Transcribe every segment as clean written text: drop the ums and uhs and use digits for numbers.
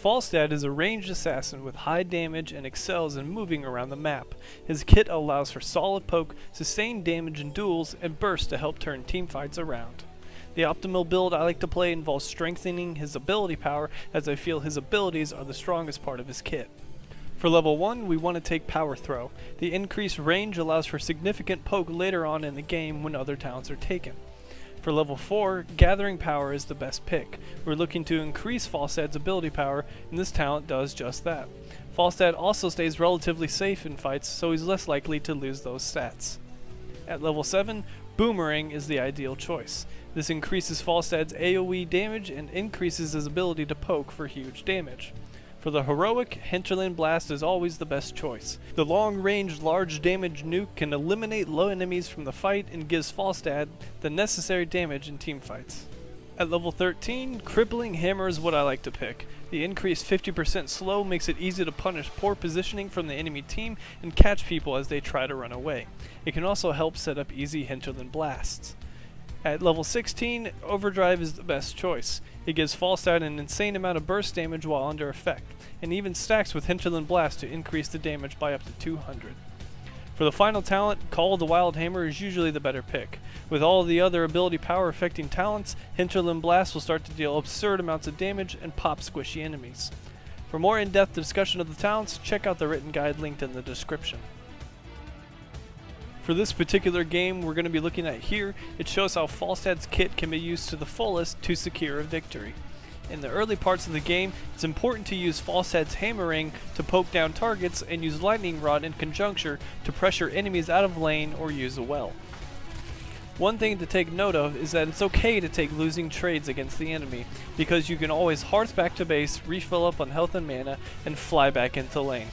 Falstad is a ranged assassin with high damage and excels in moving around the map. His kit allows for solid poke, sustained damage in duels, and burst to help turn teamfights around. The optimal build I like to play involves strengthening his ability power, as I feel his abilities are the strongest part of his kit. For level 1, we want to take Power Throw. The increased range allows for significant poke later on in the game when other talents are taken. For level 4, Gathering Power is the best pick. We're looking to increase Falstad's ability power, and this talent does just that. Falstad also stays relatively safe in fights, so he's less likely to lose those stats. At level 7, Boomerang is the ideal choice. This increases Falstad's AoE damage and increases his ability to poke for huge damage. For the heroic, Hinterland Blast is always the best choice. The long-range, large damage nuke can eliminate low enemies from the fight and gives Falstad the necessary damage in teamfights. At level 13, Crippling Hammer is what I like to pick. The increased 50% slow makes it easy to punish poor positioning from the enemy team and catch people as they try to run away. It can also help set up easy Hinterland Blasts. At level 16, Overdrive is the best choice. It gives Falstad an insane amount of burst damage while under effect, and even stacks with Hinterland Blast to increase the damage by up to 200. For the final talent, Call of the Wild Hammer is usually the better pick. With all of the other ability power affecting talents, Hinterland Blast will start to deal absurd amounts of damage and pop squishy enemies. For more in-depth discussion of the talents, check out the written guide linked in the description. For this particular game we're going to be looking at here, it shows how Falstad's kit can be used to the fullest to secure a victory. In the early parts of the game, it's important to use Falstad's hammering to poke down targets and use Lightning Rod in conjuncture to pressure enemies out of lane or use a well. One thing to take note of is that it's okay to take losing trades against the enemy, because you can always hearth back to base, refill up on health and mana, and fly back into lane.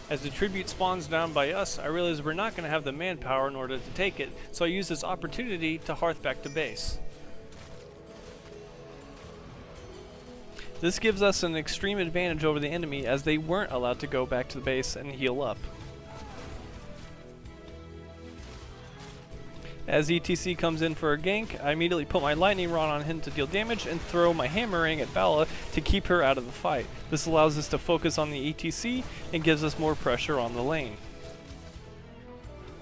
As the tribute spawns down by us, I realize we're not going to have the manpower in order to take it, so I use this opportunity to hearth back to base. This gives us an extreme advantage over the enemy, as they weren't allowed to go back to the base and heal up. As ETC comes in for a gank, I immediately put my Lightning Rod on him to deal damage and throw my hammering at Vala to keep her out of the fight. This allows us to focus on the ETC and gives us more pressure on the lane.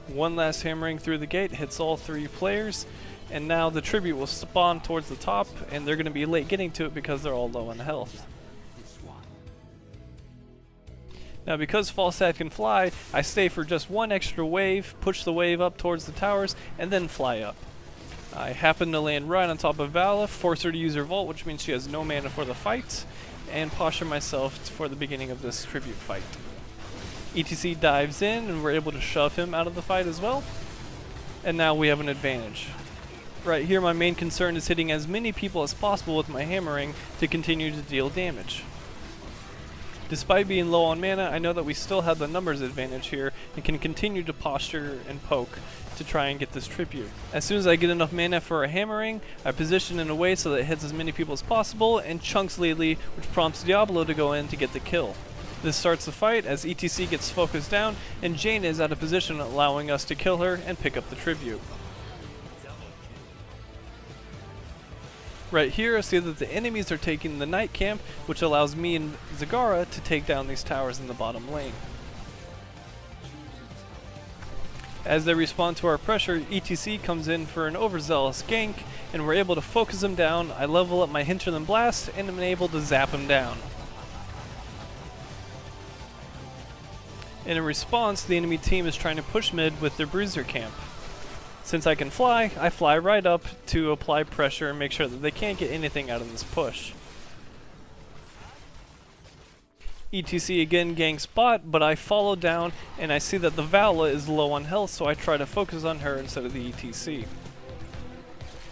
One last hammering through the gate hits all three players, and now the tribute will spawn towards the top, and they're going to be late getting to it because they're all low on health. Now because Falstad can fly, I stay for just one extra wave, push the wave up towards the towers, and then fly up. I happen to land right on top of Vala, force her to use her Vault, which means she has no mana for the fight, and posture myself for the beginning of this tribute fight. ETC dives in, and we're able to shove him out of the fight as well, and now we have an advantage. Right here my main concern is hitting as many people as possible with my hammering to continue to deal damage. Despite being low on mana, I know that we still have the numbers advantage here and can continue to posture and poke to try and get this tribute. As soon as I get enough mana for a hammering, I position in a way so that it hits as many people as possible and chunks Lily, which prompts Diablo to go in to get the kill. This starts the fight as ETC gets focused down and Jane is out of position, allowing us to kill her and pick up the tribute. Right here I see that the enemies are taking the night camp, which allows me and Zagara to take down these towers in the bottom lane. As they respond to our pressure, ETC comes in for an overzealous gank, and we're able to focus him down. I level up my Hinterland Blast and am able to zap him down. And in response, the enemy team is trying to push mid with their bruiser camp. Since I can fly, I fly right up to apply pressure and make sure that they can't get anything out of this push. ETC again ganks bot, but I follow down and I see that the Vala is low on health, so I try to focus on her instead of the ETC.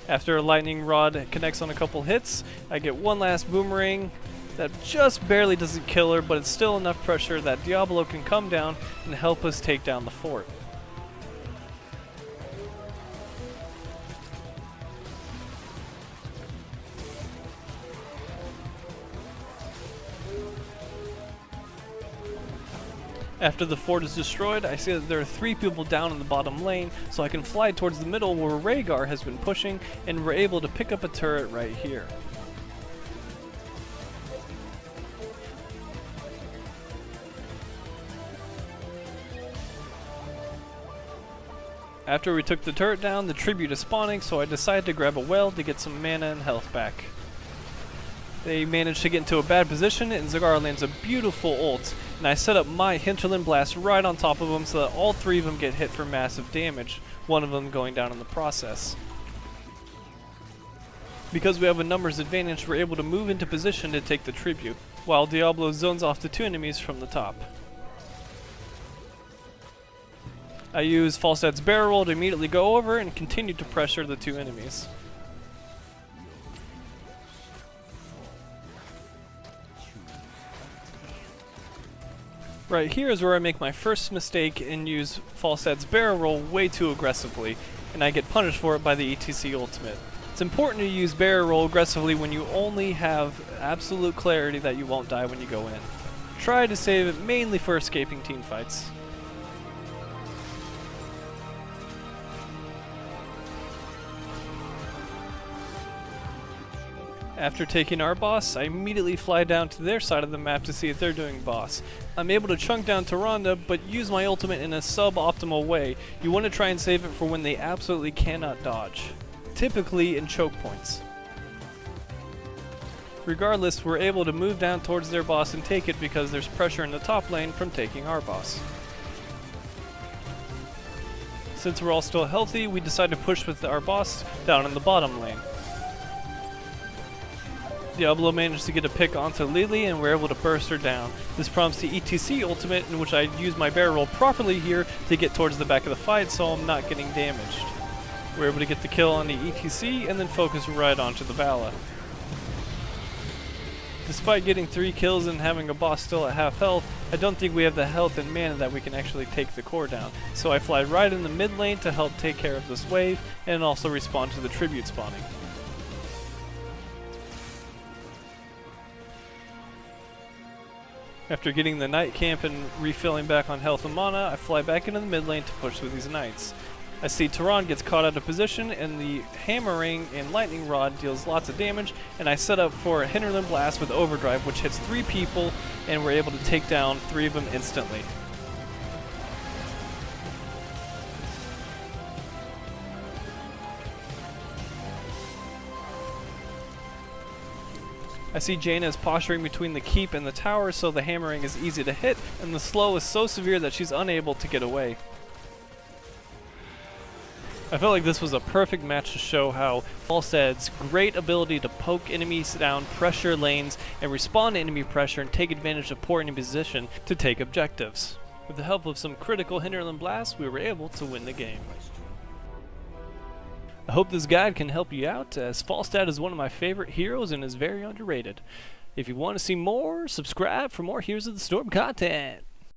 After a Lightning Rod connects on a couple hits, I get one last boomerang that just barely doesn't kill her, but it's still enough pressure that Diablo can come down and help us take down the fort. After the fort is destroyed, I see that there are 3 people down in the bottom lane, so I can fly towards the middle where Rhaegar has been pushing, and we're able to pick up a turret right here. After we took the turret down, the tribute is spawning, so I decided to grab a well to get some mana and health back. They managed to get into a bad position, and Zagar lands a beautiful ult, and I set up my Hinterland Blast right on top of them so that all three of them get hit for massive damage, one of them going down in the process. Because we have a numbers advantage, we're able to move into position to take the tribute, while Diablo zones off the two enemies from the top. I use Falstad's barrel roll to immediately go over and continue to pressure the two enemies. Right here is where I make my first mistake and use Falstad's barrel roll way too aggressively, and I get punished for it by the ETC ultimate. It's important to use barrel roll aggressively when you only have absolute clarity that you won't die when you go in. Try to save it mainly for escaping teamfights. After taking our boss, I immediately fly down to their side of the map to see if they're doing boss. I'm able to chunk down Tyrande, but use my ultimate in a sub-optimal way. You want to try and save it for when they absolutely cannot dodge, typically in choke points. Regardless, we're able to move down towards their boss and take it because there's pressure in the top lane from taking our boss. Since we're all still healthy, we decide to push with our boss down in the bottom lane. Diablo managed to get a pick onto Lily and we're able to burst her down. This prompts the ETC ultimate, in which I use my barrel roll properly here to get towards the back of the fight so I'm not getting damaged. We're able to get the kill on the ETC and then focus right onto the Vala. Despite getting 3 kills and having a boss still at half health, I don't think we have the health and mana that we can actually take the core down, so I fly right in the mid lane to help take care of this wave and also respond to the tribute spawning. After getting the Knight camp and refilling back on health and mana, I fly back into the mid lane to push with these Knights. I see Tyrande gets caught out of position and the Hammering and Lightning Rod deals lots of damage, and I set up for a Hinterland Blast with Overdrive, which hits 3 people and we're able to take down 3 of them instantly. I see Jaina is posturing between the keep and the tower, so the hammering is easy to hit, and the slow is so severe that she's unable to get away. I felt like this was a perfect match to show how Falstad's great ability to poke enemies down, pressure lanes, and respond to enemy pressure and take advantage of poor enemy position to take objectives. With the help of some critical Hinterland blasts, we were able to win the game. I hope this guide can help you out, as Falstad is one of my favorite heroes and is very underrated. If you want to see more, subscribe for more Heroes of the Storm content.